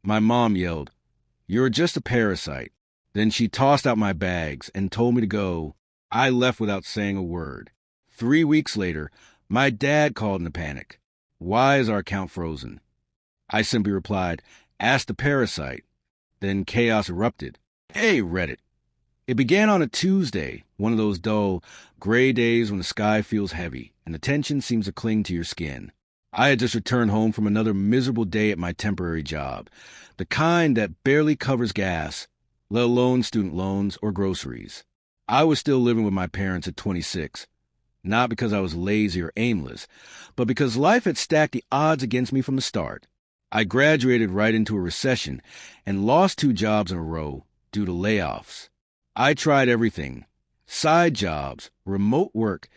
My mom yelled, "You're just a parasite." Then she tossed out my bags and told me to go. I left without saying a word. 3 weeks later, my dad called in a panic. "Why is our account frozen?" I simply replied, "Ask the parasite." Then chaos erupted. Hey, Reddit. It began on a Tuesday, one of those dull, gray days when the sky feels heavy and the tension seems to cling to your skin. I had just returned home from another miserable day at my temporary job, the kind that barely covers gas, let alone student loans or groceries. I was still living with my parents at 26, not because I was lazy or aimless, but because life had stacked the odds against me from the start. I graduated right into a recession and lost 2 jobs in a row due to layoffs. I tried everything: side jobs, remote work,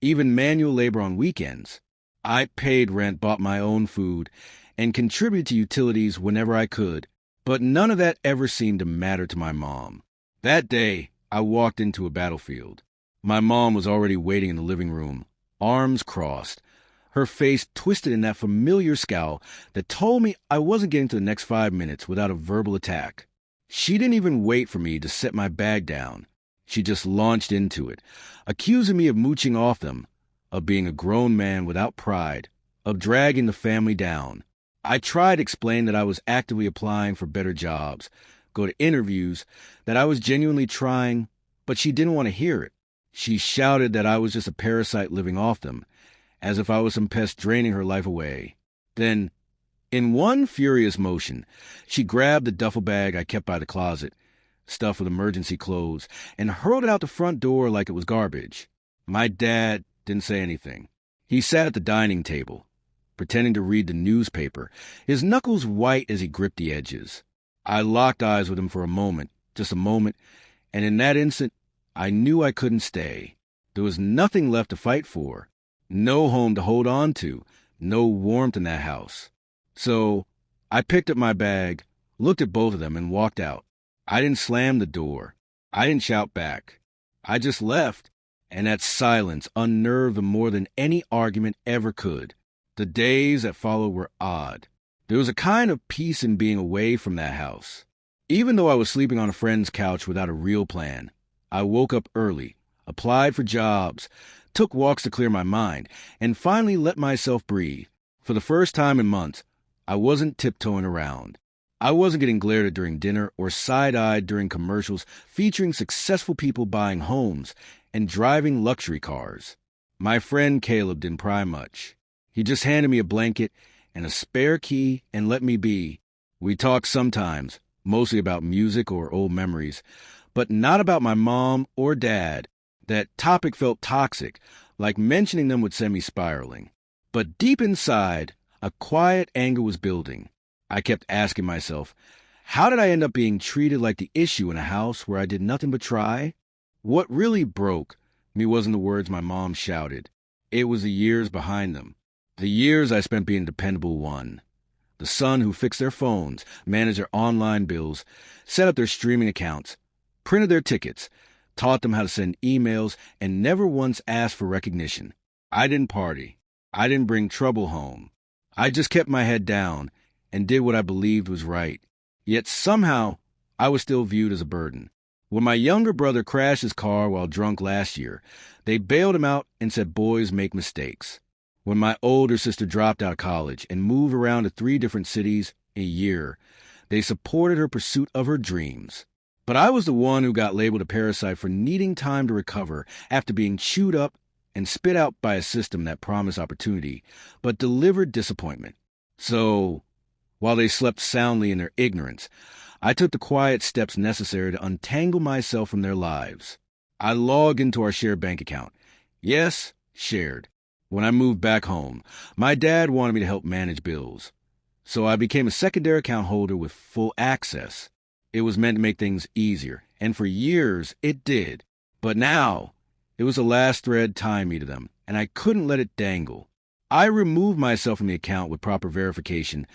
even manual labor on weekends. I paid rent, bought my own food, and contributed to utilities whenever I could, but none of that ever seemed to matter to my mom. That day, I walked into a battlefield. My mom was already waiting in the living room, arms crossed, her face twisted in that familiar scowl that told me I wasn't getting to the next 5 minutes without a verbal attack. She didn't even wait for me to set my bag down. She just launched into it, accusing me of mooching off them, of being a grown man without pride, of dragging the family down. I tried to explain that I was actively applying for better jobs, go to interviews, that I was genuinely trying, but she didn't want to hear it. She shouted that I was just a parasite living off them, as if I was some pest draining her life away. Then, in one furious motion, she grabbed the duffel bag I kept by the closet, stuffed with emergency clothes, and hurled it out the front door like it was garbage. My dad didn't say anything. He sat at the dining table, pretending to read the newspaper, his knuckles white as he gripped the edges. I locked eyes with him for a moment, just a moment, and in that instant, I knew I couldn't stay. There was nothing left to fight for, no home to hold on to, no warmth in that house. So I picked up my bag, looked at both of them, and walked out. I didn't slam the door. I didn't shout back. I just left, and that silence unnerved them more than any argument ever could. The days that followed were odd. There was a kind of peace in being away from that house. Even though I was sleeping on a friend's couch without a real plan, I woke up early, applied for jobs, took walks to clear my mind, and finally let myself breathe. For the first time in months, I wasn't tiptoeing around. I wasn't getting glared at during dinner or side-eyed during commercials featuring successful people buying homes and driving luxury cars. My friend Caleb didn't pry much. He just handed me a blanket and a spare key and let me be. We talked sometimes, mostly about music or old memories, but not about my mom or dad. That topic felt toxic, like mentioning them would send me spiraling. But deep inside, a quiet anger was building. I kept asking myself, how did I end up being treated like the issue in a house where I did nothing but try? What really broke me wasn't the words my mom shouted. It was the years behind them. The years I spent being the dependable one. The son who fixed their phones, managed their online bills, set up their streaming accounts, printed their tickets, taught them how to send emails, and never once asked for recognition. I didn't party. I didn't bring trouble home. I just kept my head down and did what I believed was right. Yet somehow, I was still viewed as a burden. When my younger brother crashed his car while drunk last year, they bailed him out and said boys make mistakes. When my older sister dropped out of college and moved around to 3 different cities in a year, they supported her pursuit of her dreams. But I was the one who got labeled a parasite for needing time to recover after being chewed up and spit out by a system that promised opportunity, but delivered disappointment. So, while they slept soundly in their ignorance, I took the quiet steps necessary to untangle myself from their lives. I logged into our shared bank account. Yes, shared. When I moved back home, my dad wanted me to help manage bills. So I became a secondary account holder with full access. It was meant to make things easier, and for years it did. But now, it was the last thread tying me to them, and I couldn't let it dangle. I removed myself from the account with proper verification,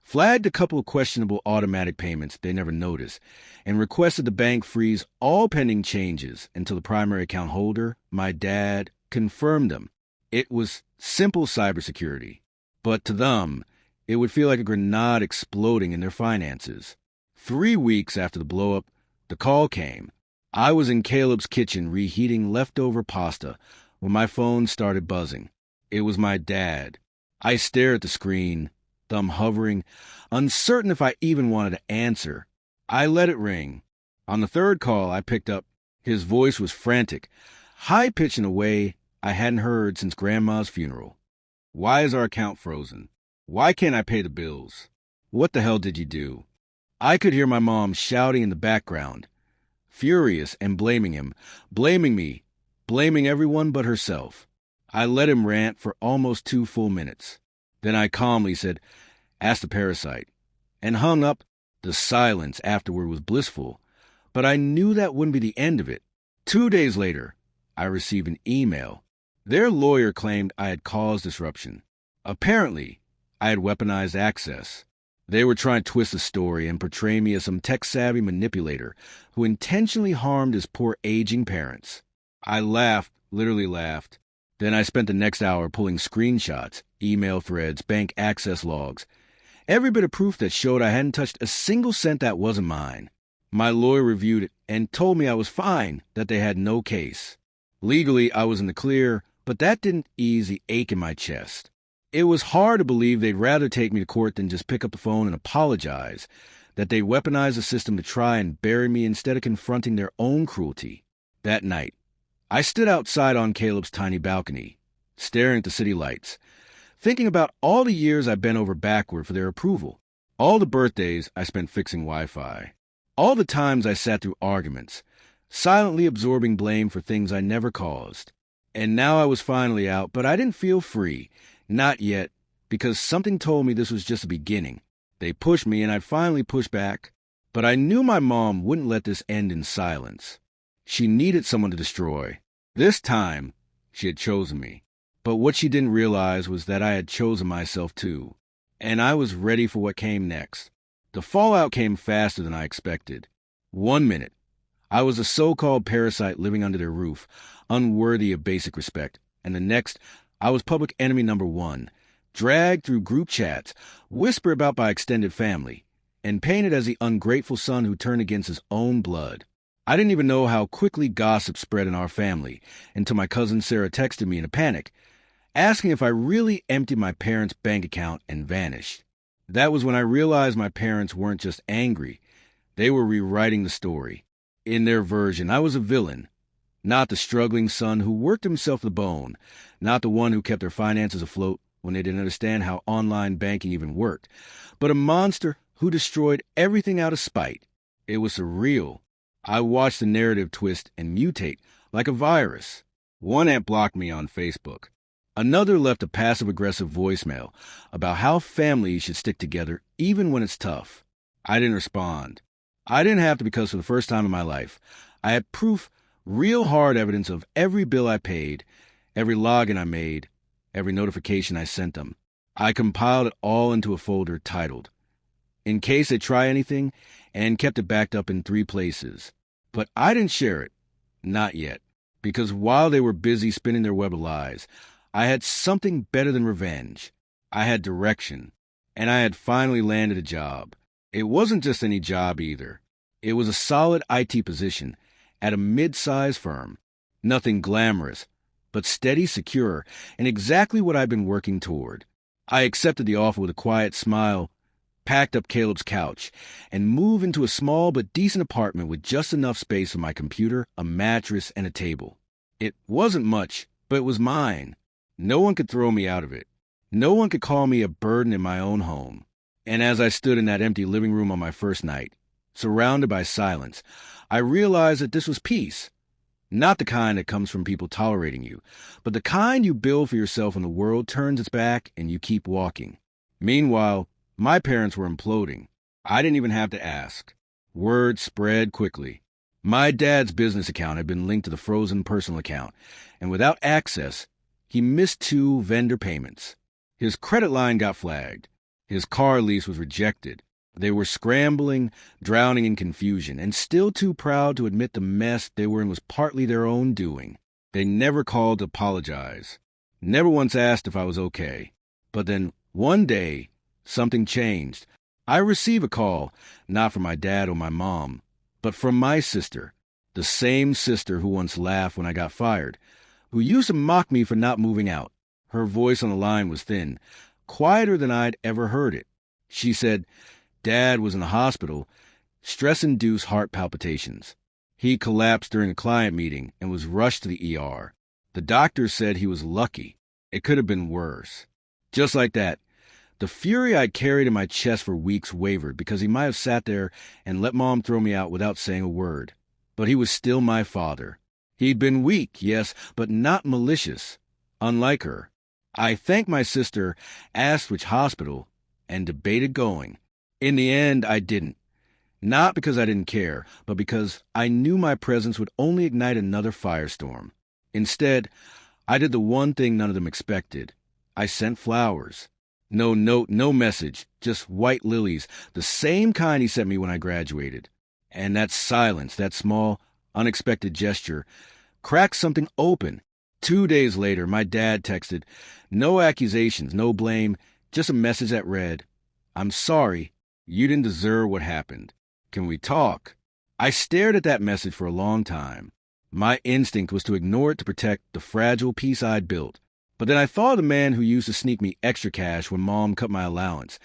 flagged a couple of questionable automatic payments they never noticed, and requested the bank freeze all pending changes until the primary account holder, my dad, confirmed them. It was simple cybersecurity, but to them, It would feel like a grenade exploding in their finances. 3 weeks after the blow-up, the call came. I was in Caleb's kitchen reheating leftover pasta when my phone started buzzing. It was my dad. I stared at the screen, thumb hovering, uncertain if I even wanted to answer. I let it ring. On the third call I picked up, his voice was frantic, high-pitched in a way I hadn't heard since Grandma's funeral. "Why is our account frozen? Why can't I pay the bills? What the hell did you do?" I could hear my mom shouting in the background, furious and blaming him, blaming me, blaming everyone but herself. I let him rant for almost 2 full minutes. Then I calmly said, "Ask the parasite," and hung up. The silence afterward was blissful, but I knew that wouldn't be the end of it. 2 days later, I received an email. Their lawyer claimed I had caused disruption. Apparently, I had weaponized access. They were trying to twist the story and portray me as some tech-savvy manipulator who intentionally harmed his poor aging parents. I laughed, literally laughed. Then I spent the next hour pulling screenshots, email threads, bank access logs, every bit of proof that showed I hadn't touched a single cent that wasn't mine. My lawyer reviewed it and told me I was fine, that they had no case. Legally, I was in the clear, but that didn't ease the ache in my chest. It was hard to believe they'd rather take me to court than just pick up the phone and apologize, that they'd weaponize the system to try and bury me instead of confronting their own cruelty. That night, I stood outside on Caleb's tiny balcony, staring at the city lights, thinking about all the years I bent over backward for their approval, all the birthdays I spent fixing Wi-Fi, all the times I sat through arguments, silently absorbing blame for things I never caused. And now I was finally out, but I didn't feel free. Not yet, because something told me this was just the beginning. They pushed me, and I'd finally push back. But I knew my mom wouldn't let this end in silence. She needed someone to destroy. This time, she had chosen me. But what she didn't realize was that I had chosen myself too. And I was ready for what came next. The fallout came faster than I expected. 1 minute, I was a so-called parasite living under their roof, unworthy of basic respect. And the next, I was public enemy number 1, dragged through group chats, whispered about by extended family, and painted as the ungrateful son who turned against his own blood. I didn't even know how quickly gossip spread in our family until my cousin Sarah texted me in a panic, asking if I really emptied my parents' bank account and vanished. That was when I realized my parents weren't just angry. They were rewriting the story. In their version, I was a villain. Not the struggling son who worked himself to the bone, not the one who kept their finances afloat when they didn't understand how online banking even worked, but a monster who destroyed everything out of spite. It was surreal. I watched the narrative twist and mutate like a virus. One aunt blocked me on Facebook. Another left a passive-aggressive voicemail about how families should stick together even when it's tough. I didn't respond. I didn't have to, because for the first time in my life, I had proof, real hard evidence of every bill I paid, every login I made, every notification I sent them. I compiled it all into a folder titled, "In Case They Try Anything," and kept it backed up in 3 places. But I didn't share it. Not yet. Because while they were busy spinning their web of lies, I had something better than revenge. I had direction. And I had finally landed a job. It wasn't just any job either. It was a solid IT position at a mid-sized firm. Nothing glamorous, but steady, secure, and exactly what I'd been working toward. I accepted the offer with a quiet smile, packed up Caleb's couch, and moved into a small but decent apartment with just enough space for my computer, a mattress, and a table. It wasn't much, but it was mine. No one could throw me out of it. No one could call me a burden in my own home. And as I stood in that empty living room on my first night, surrounded by silence, I realized that this was peace. Not the kind that comes from people tolerating you, but the kind you build for yourself when the world turns its back and you keep walking. Meanwhile, my parents were imploding. I didn't even have to ask. Word spread quickly. My dad's business account had been linked to the frozen personal account, and without access, he missed 2 vendor payments. His credit line got flagged. His car lease was rejected. They were scrambling, drowning in confusion, and still too proud to admit the mess they were in was partly their own doing. They never called to apologize. Never once asked if I was okay. But then, one day, Something changed. I receive a call, not from my dad or my mom, but from my sister, the same sister who once laughed when I got fired, who used to mock me for not moving out. Her voice on the line was thin, quieter than I'd ever heard it. She said, Dad was in the hospital, stress-induced heart palpitations. He collapsed during a client meeting and was rushed to the ER. The doctor said he was lucky. It could have been worse. Just like that, the fury I'd carried in my chest for weeks wavered because he might have sat there and let Mom throw me out without saying a word. But he was still my father. He'd been weak, yes, but not malicious, unlike her. I thanked my sister, asked which hospital, and debated going. In the end, I didn't. Not because I didn't care, but because I knew my presence would only ignite another firestorm. Instead, I did the one thing none of them expected. I sent flowers. No note, no message, just white lilies, the same kind he sent me when I graduated. And that silence, that small, unexpected gesture, cracked something open. 2 days later, my dad texted, no accusations, no blame, just a message that read, I'm sorry, you didn't deserve what happened. Can we talk? I stared at that message for a long time. My instinct was to ignore it to protect the fragile peace I'd built. But then I thought of the man who used to sneak me extra cash when Mom cut my allowance.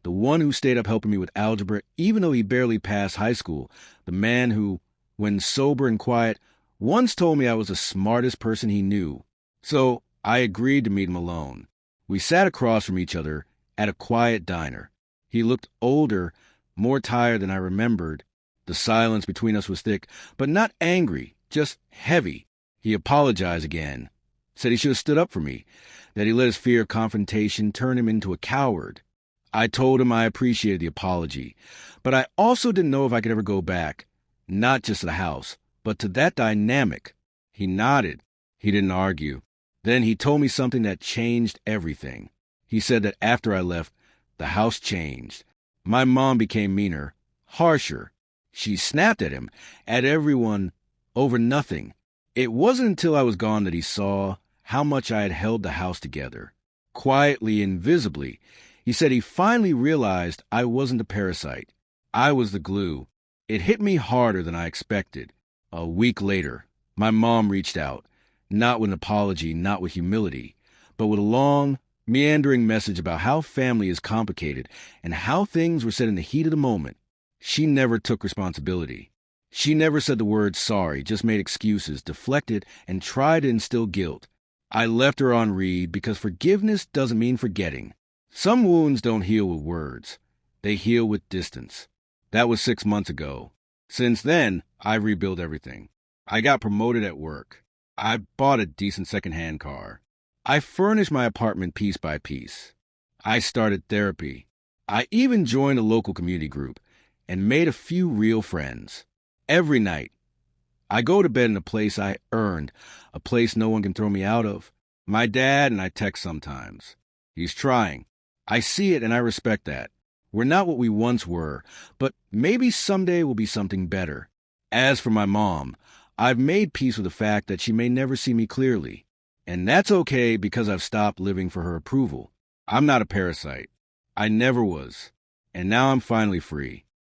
The one who stayed up helping me with algebra even though he barely passed high school. The man who, when sober and quiet, once told me I was the smartest person he knew. So I agreed to meet him alone. We sat across from each other at a quiet diner. He looked older, more tired than I remembered. The silence between us was thick, but not angry, just heavy. He apologized again. Said he should have stood up for me, that he let his fear of confrontation turn him into a coward. I told him I appreciated the apology, but I also didn't know if I could ever go back, not just to the house, but to that dynamic. He nodded. He didn't argue. Then he told me something that changed everything. He said that after I left, the house changed. My mom became meaner, harsher. She snapped at him, at everyone, over nothing. It wasn't until I was gone that he saw how much I had held the house together. Quietly, invisibly, he said he finally realized I wasn't a parasite. I was the glue. It hit me harder than I expected. A week later, my mom reached out, not with an apology, not with humility, but with a long, meandering message about how family is complicated and how things were said in the heat of the moment. She never took responsibility. She never said the word sorry, just made excuses, deflected, and tried to instill guilt. I left her on read because forgiveness doesn't mean forgetting. Some wounds don't heal with words. They heal with distance. That was 6 months ago. Since then, I've rebuilt everything. I got promoted at work. I bought a decent secondhand car. I furnished my apartment piece by piece. I started therapy. I even joined a local community group and made a few real friends. Every night, I go to bed in a place I earned, a place no one can throw me out of. My dad and I text sometimes. He's trying. I see it and I respect that. We're not what we once were, but maybe someday we'll be something better. As for my mom, I've made peace with the fact that she may never see me clearly. And that's okay because I've stopped living for her approval. I'm not a parasite. I never was. And now I'm finally free.